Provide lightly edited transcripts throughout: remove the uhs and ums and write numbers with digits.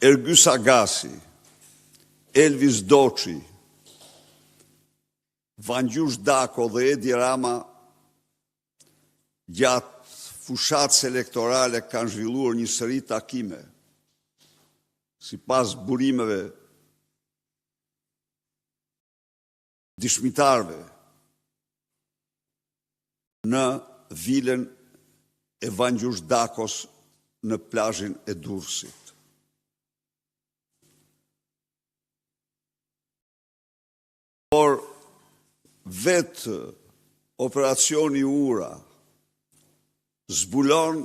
Ergys Agasi, Elvis Doçi, Vangjush Dako dhe Edi Rama gjatë fushatës elektorale kanë zhvilluar një seri takime, sipas burimeve dëshmitarëve në vilën e Vangjush Dakos në plazhin e Durrësit. Por vetë operacioni Ura zbulon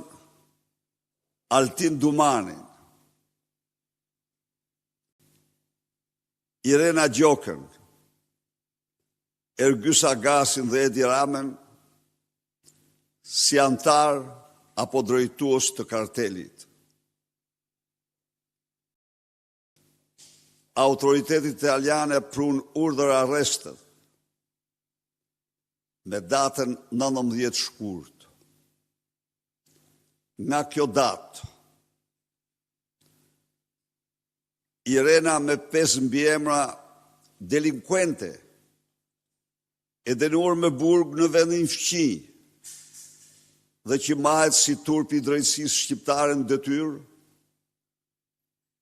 Altin Dumanin, Irena Gjokën, Ergys Agasin dhe Edi Ramen si antar apo drejtues të kartelit. Autoritetit italiane prun urdhër arrestet me datën 19 shkurt. Nga kjo datë, Irena me 5 mbiemra delinkuente e dënuar me burg në vendin fqi dhe që mahet si turpi i drejtësisë shqiptare në detyrë,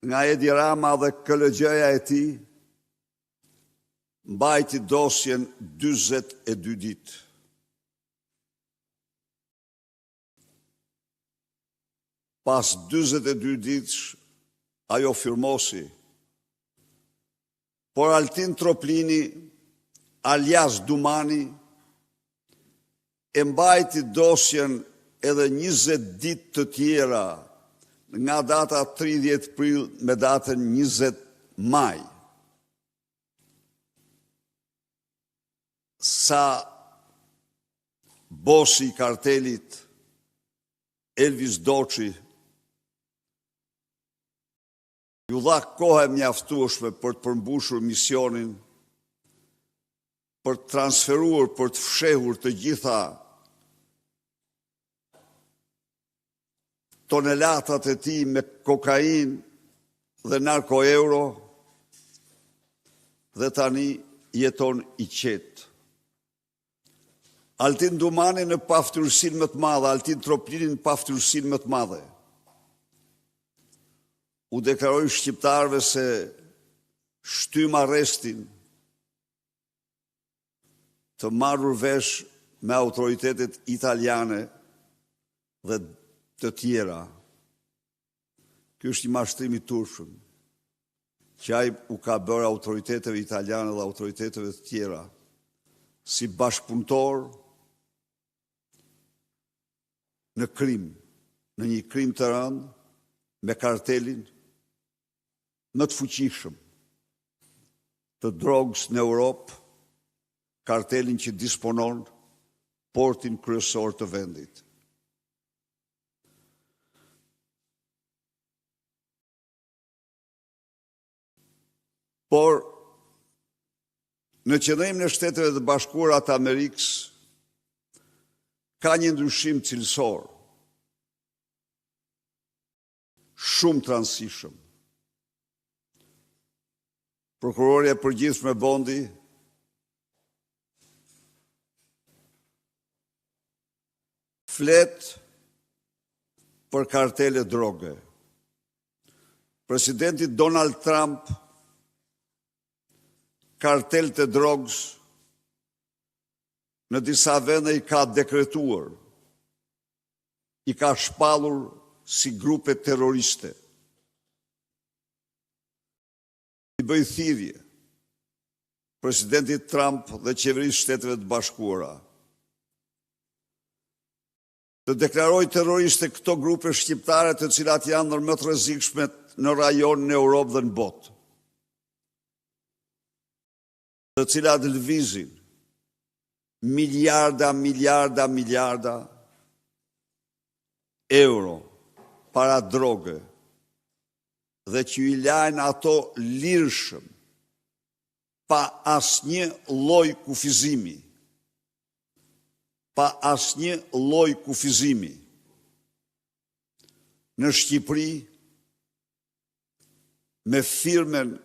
nga Edi Rama dhe KLG-ja e tij, mbajti dosjen 42 ditë. Pas 42 ditësh, ajo firmosi, por Altin Troplini, alias Dumani, e mbajti dosjen edhe 20 ditë të tjera, nga data 30 prill me datën 20 maj. Sa bosi i kartelit Elvis Doçi ju dha kohë mjaftueshme për të përmbushur misionin, për të transferuar, për të fshehur të gjitha tonelatat e tij me kokainë dhe narkoeuro, dhe tani jeton i qetë. Altin Dumani në paftyrsinë më të madhe, Altin Troplini në paftyrsinë më të madhe, u deklaroi shqiptarëve se shtym arrestin të marrur vesh me autoritetet italiane dhe të tjera. Ky është një mashtrim i turpshëm që ai u ka bërë autoriteteve italiane dhe autoriteteve të tjera si bashkëpunëtor në krim, në një krim të rëndë me kartelin më të fuqishëm të drogës në Europë, kartelin që disponon portin kryesor të vendit. Por, në qendrimin e Shteteve të Bashkuara të Amerikës, ka një ndryshim cilësor, shumë të rëndësishëm. Prokuroria e përgjithshme Bondi flet për kartele droge. Presidenti Donald Trump kartel të drogës në disa vende i ka dekretuar, i ka shpallur si grupe terroriste. I bëj thirrje presidentit Trump dhe qeverisë Shteteve të Bashkuara të deklaroj terroriste këto grupe shqiptare të cilat janë ndër më të rrezikshme në rajon në Europë dhe në botë, të cilat lëvizin miliarda euro para droge dhe që i lajnë ato lirshëm pa asnjë lloj kufizimi. Pa asnjë lloj kufizimi. Në Shqipëri me firmen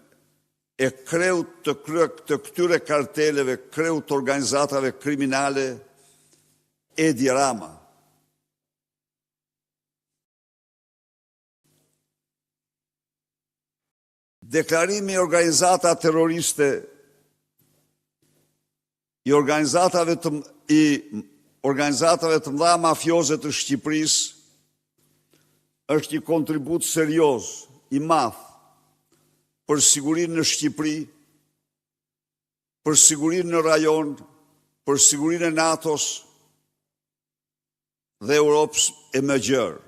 e kreut të këtyre karteleve, kreut të organizatave kriminale, Edi Rama. Deklarimi i organizata terroriste, i organizatave të mëdha mafioze të Shqipërisë, është një kontribut serioz, i madh, për sigurinë në Shqipëri, për sigurinë në rajon, për sigurinë e NATO-s dhe Europës e më gjerë.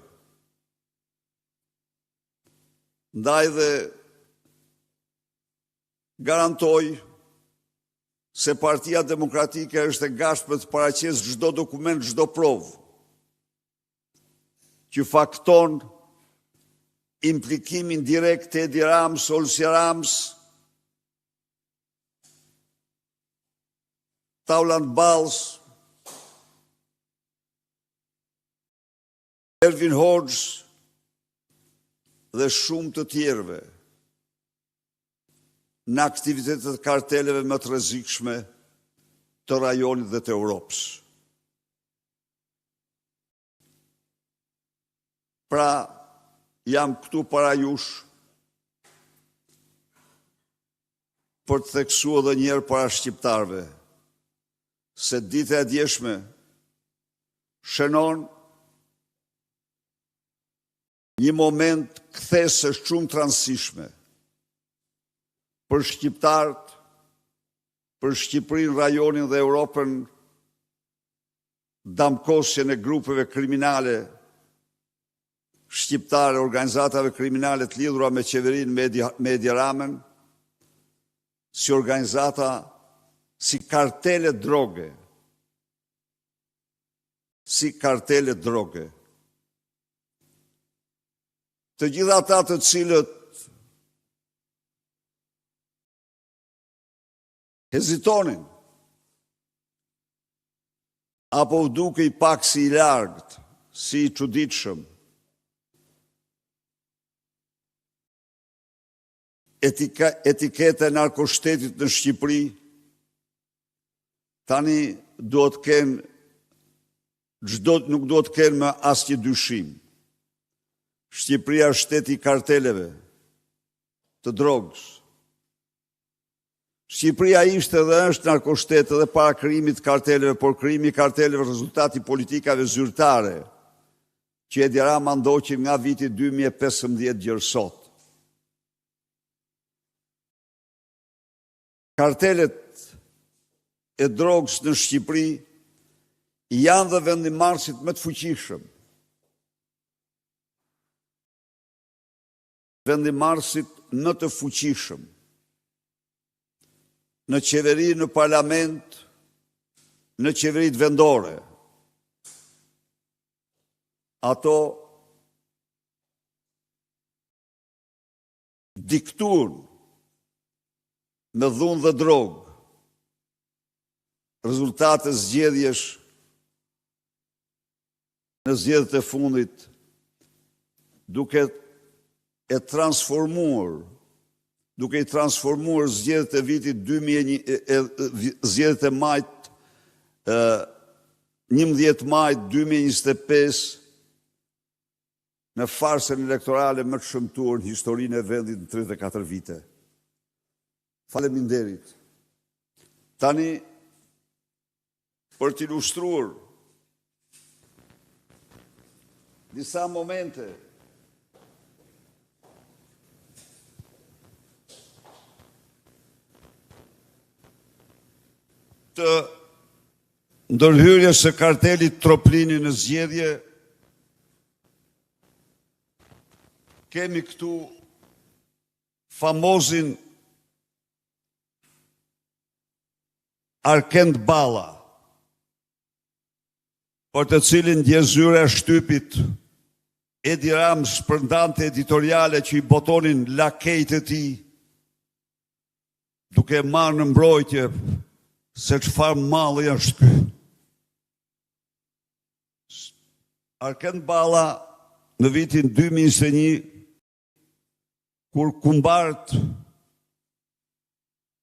Ndaj dhe garantoj se Partia Demokratike është e gatshme të paraqesë çdo dokument, çdo provë që fakton implikimin direkt të Edi Ramës, Olsi Ramës, Taulant Balls, Ervin Hoxhës dhe shumë të tjerëve në aktivitetet karteleve më të rrezikshme të rajonit dhe të Europës. Pra, jam këtu para jush për të theksuar edhe një herë para shqiptarëve se dita e djeshme shënon një moment kthesë shumë të rëndësishme për shqiptarët, për Shqipërinë, rajonin dhe Europën, damkosjen e grupeve kriminale shqiptare, organizatave kriminale të lidhura me qeverinë me Edi Ramën, si organizata, si kartele droge. Si kartele droge. Të gjitha ata të cilët hezitonin, apo u dukej pak si i largët, si i çuditshëm, etiketa e narkoshtetit në Shqipëri, tani nuk duhet kenë më asnjë dyshim. Shqipëria është shteti i karteleve të drogës. Shqipëria ishte dhe është narkoshtet edhe para krijimit të karteleve, por krijimi i karteleve rezultati politikave zyrtare që Edi Rama ndoqi nga viti 2015 deri sot. Kartelet e drogës në Shqipëri janë dhe vendimarrësit më të fuqishëm. Vendimarrësit më të fuqishëm në qeveri, në parlament, në qeverit vendore. Ato diktuan me dhunë dhe drogë rezultate zgjedhjesh në zgjedhjet e fundit, duke i transformuar zgjedhjet e vitit 2001, zgjedhjet e majt 11 majt 2025 në farsën elektorale më të shëmtuar në historinë e vendit në 34 vite. Faleminderit. Tani, për t'ilustruar disa momente të ndërhyrjes së kartelit Troplini në zgjedhje, kemi këtu famozin Arkend Balla, për të cilin djezyra e shtypit Edi Ramës shpërndante editoriale që i botonin lakejt e tij, duke marrë në mbrojtje se çfarë malli është ky. Arkend Balla në vitin 2021, kur kumbarët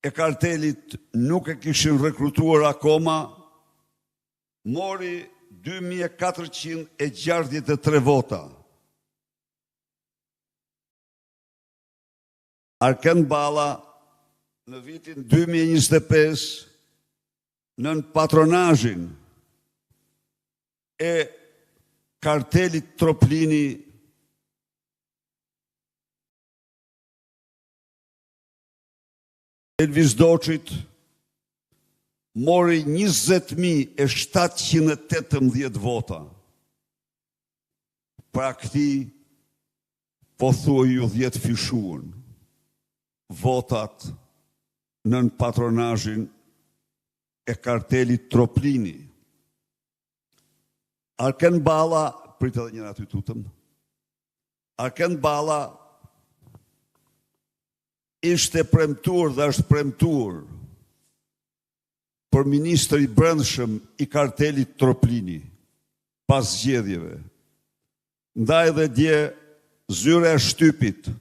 e kartelit nuk e kishin rekrutuar akoma, mori 2463 vota. Arken Balla në vitin 2025 nën patronazhin e kartelit Troplini Elvis Doçit mori 20.718 vota. Pra këti po thuaj ju 10 fishuan votat nën patronazhin e kartelit Troplini. Arken Balla, pritë edhe njëra ty tutëm, Arken Balla ishte premtuar dhe është premtuar për ministër i brendshëm i kartelit Troplini, pas zgjedhjeve. Ndaj dhe dje zyre e shtypit,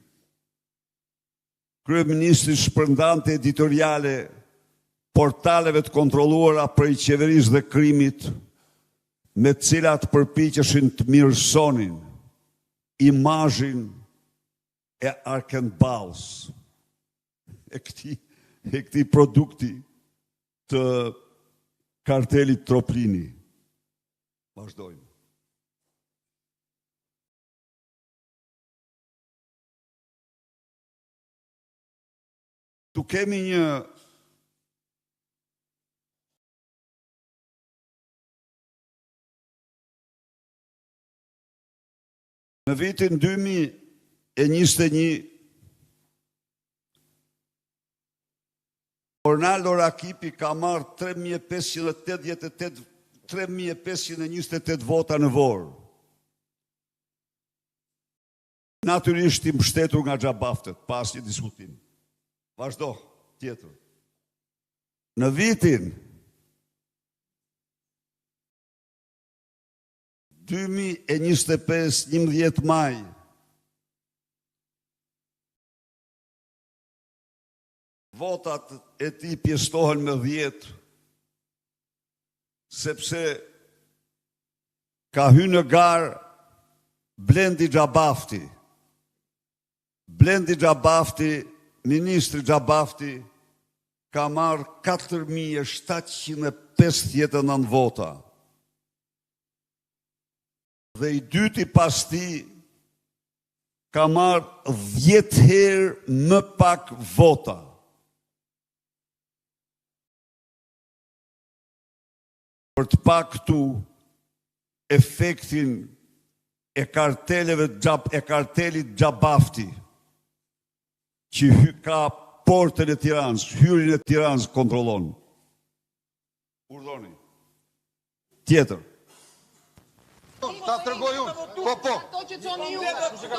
kryeministri shpërndante editoriale portaleve të kontrolluara prej qeverisë dhe krimit, me cilat përpiqeshin të mirësonin imazhin e Arken Ballës, e këtij produkti të kartelit Troplini. Vazhdojmë. Tu kemi një në vitin 2021 Ornaldo Rakipi ka marrë 3.528 vota në Vorë. Natyrisht i mbështetur nga xhabaftet, pas një diskutim. Vazhdo, tjetër. Në vitin 2025, 11 maj, votat e tij pjestohen me 10, sepse ka hyrë në garë Blendi Xhabafti. Blendi Xhabafti, ministri Xhabafti, ka marrë 4.759 vota. Dhe i dyti pas ti ka marrë 10 herë më pak vota. Për të pak këtu efektin e kartelit Xhabafti, që ka portën e Tiranës, hyrjen e Tiranës kontrollon. Urdhoni. Tjetër. Ta tregoj unë. Po.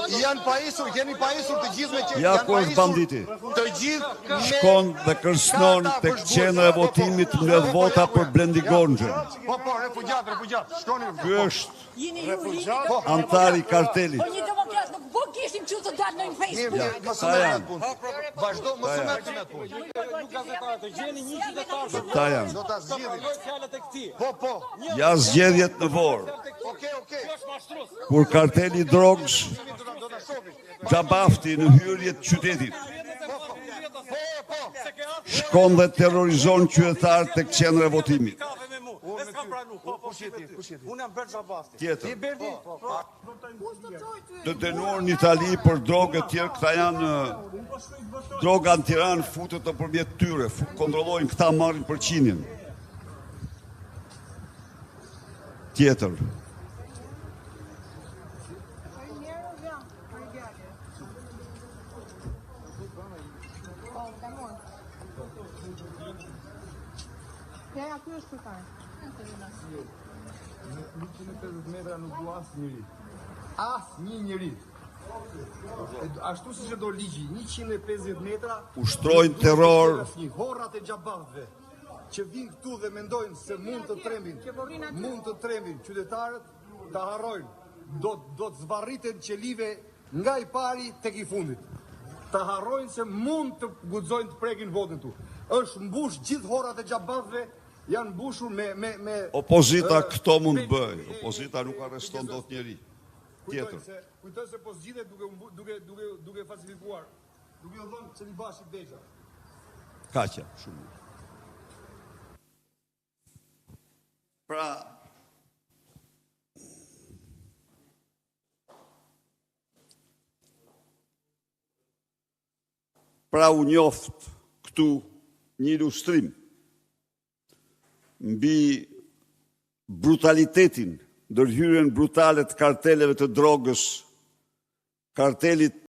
Janë paisur, jeni paisur të gjithë me që ja ku është banditi. Të gjithë shkon dhe kërcënon tek qendra e votimit mbledh vota për Blendi Gonxhën. Po, refugjat. Shkoni. Ky është antar i kartelit. Po një demokrat nuk po kishim që të dalë në Facebook. Sa janë? Vazhdo, mos u merrni me punë. Nuk gazetarët e gjeni një qytetar. Ta janë. Do ta zgjidhim. Fjalët e këtij. Po. Ja zgjedhjet në Vorë. Okej. Kur karteli drogës Xhabafti në hyrjet qytetit shkon dhe terrorizon qytetarët tek qendra e votimit. Unë jam Bert Xhabafti. Tjetër. Të dënuar në Itali për drogë të tjerë, këta janë droga në Tiranë futet nëpërmjet tyre, kontrollojnë këta marrin përqindjen. Tjetër. Ja, ky është kryetar. 150 metra nuk du asë njëri. Asë një njëri. Ashtu si që do ligji, 150 metra... Ushtrojnë terror. Horrat e Xhabaftëve, që vinë këtu dhe mendojnë se mund të trembin qytetarët, të harrojnë. Do të zvarriten qelive nga i pari tek i fundit. të harrojnë se mund të guxojnë të prekin votin tu. Është mbush gjithë horat e xhabafëve, janë mbushur me Opozita këto mund bëj. Opozita nuk arreston dot njeri. Tjetër. Kujtoj se po zgjidhet duke falsifikuar. Duke u dhënë Çelibashit Bexha. Kaqja, shumë. Pra u njoft këtu një ilustrim mbi brutalitetin, ndërhyrjen brutale të karteleve të drogës, kartelit